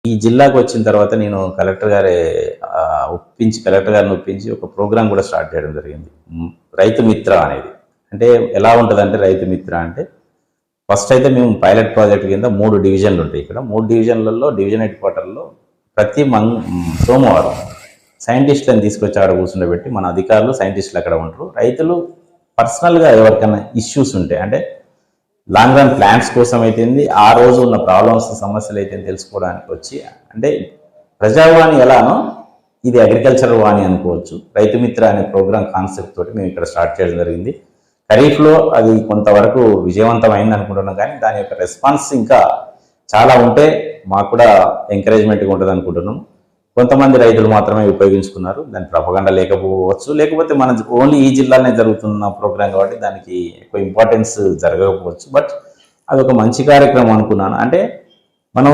ఈ జిల్లాకు వచ్చిన తర్వాత నేను కలెక్టర్ గారిని ఒప్పించి ఒక ప్రోగ్రాం కూడా స్టార్ట్ చేయడం జరిగింది. రైతు మిత్ర అనేది. అంటే ఎలా ఉంటుందంటే రైతు మిత్ర అంటే ఫస్ట్ అయితే మేము పైలట్ ప్రాజెక్ట్ కింద 3 డివిజన్లు ఉంటాయి. ఇక్కడ 3 డివిజన్లలో డివిజన్ హెడ్ క్వార్టర్లో ప్రతి సోమవారం సైంటిస్టులను తీసుకొచ్చి ఆడ కూర్చుండబెట్టి మన అధికారులు సైంటిస్టులు అక్కడ ఉంటారు. రైతులు పర్సనల్గా ఎవరికైనా ఇష్యూస్ ఉంటాయి అంటే లాంగ్ రన్ ప్లాన్స్ కోసం అయితేంది, ఆ రోజు ఉన్న ప్రాబ్లమ్స్ సమస్యలు అయితే తెలుసుకోవడానికి వచ్చి, అంటే ప్రజావాణి ఎలానో ఇది అగ్రికల్చరల్ వాణి అనుకోవచ్చు. రైతు మిత్ర అనే ప్రోగ్రామ్ కాన్సెప్ట్ తోటి మేము ఇక్కడ స్టార్ట్ చేయడం జరిగింది. ఖరీఫ్లో అది కొంతవరకు విజయవంతమైంది అనుకుంటున్నాం, కానీ దాని యొక్క రెస్పాన్స్ ఇంకా చాలా ఉంటే మాకు కూడా ఎంకరేజ్మెంట్గా ఉంటుంది అనుకుంటున్నాం. కొంతమంది రైతులు మాత్రమే ఉపయోగించుకున్నారు. దాని ప్రపగండ లేకపోవచ్చు, లేకపోతే మన ఓన్లీ ఈ జిల్లాలోనే జరుగుతున్న ప్రోగ్రాం కాబట్టి దానికి ఎక్కువ ఇంపార్టెన్స్ జరగకపోవచ్చు. బట్ అది ఒక మంచి కార్యక్రమం అనుకున్నాను. అంటే మనం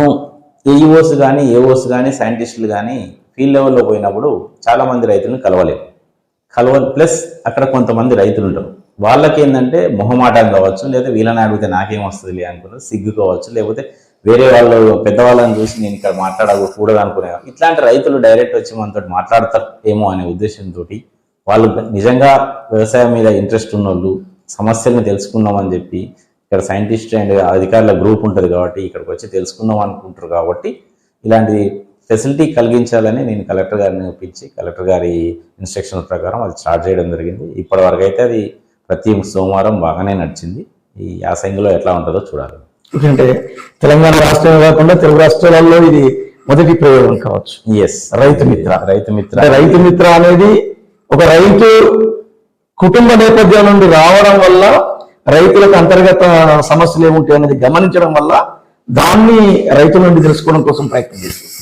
ఏఈఓస్ కానీ ఏఓస్ కానీ సైంటిస్టులు కానీ ఫీల్డ్ లెవెల్లో పోయినప్పుడు చాలామంది రైతులను కలవాలి. ప్లస్ అక్కడ కొంతమంది రైతులు ఉంటారు, వాళ్ళకి ఏంటంటే మొహమాటం కావచ్చు, లేదా వీళ్ళని అడిగితే నాకేం వస్తుంది అనుకున్నారు, సిగ్గు కావచ్చు, లేకపోతే వేరే వాళ్ళు పెద్దవాళ్ళని చూసి నేను ఇక్కడ మాట్లాడకూడదు అనుకునే ఇట్లాంటి రైతులు డైరెక్ట్ వచ్చి మనతో మాట్లాడతారు ఏమో అనే ఉద్దేశంతో వాళ్ళు నిజంగా వ్యవసాయం మీద ఇంట్రెస్ట్ ఉన్న వాళ్ళు సమస్యలను తెలుసుకుందామని చెప్పి ఇక్కడ సైంటిస్ట్ అండ్ అధికారుల గ్రూప్ ఉంటుంది కాబట్టి ఇక్కడికి వచ్చి తెలుసుకుందాం అనుకుంటారు. కాబట్టి ఇలాంటి ఫెసిలిటీ కలిగించాలని నేను కలెక్టర్ గారిని ఒప్పించి కలెక్టర్ గారి ఇన్స్ట్రక్షన్ ప్రకారం అది స్టార్ట్ చేయడం జరిగింది. ఇప్పటి వరకు అయితే అది ప్రతి సోమవారం బాగానే నడిచింది. ఈ యాసంగిలో ఎట్లా ఉంటుందో చూడాలి. ఎందుకంటే తెలంగాణ రాష్ట్రమే కాకుండా తెలుగు రాష్ట్రాలలో ఇది మొదటి ప్రయోగం కావచ్చు. ఎస్, రైతు మిత్ర అనేది ఒక రైతు కుటుంబ నేపథ్యం నుండి రావడం వల్ల రైతులకు అంతర్గత సమస్యలు ఏముంటాయి అనేది గమనించడం వల్ల దాన్ని రైతుల నుండి తెలుసుకోవడం కోసం ప్రయత్నం చేస్తుంది.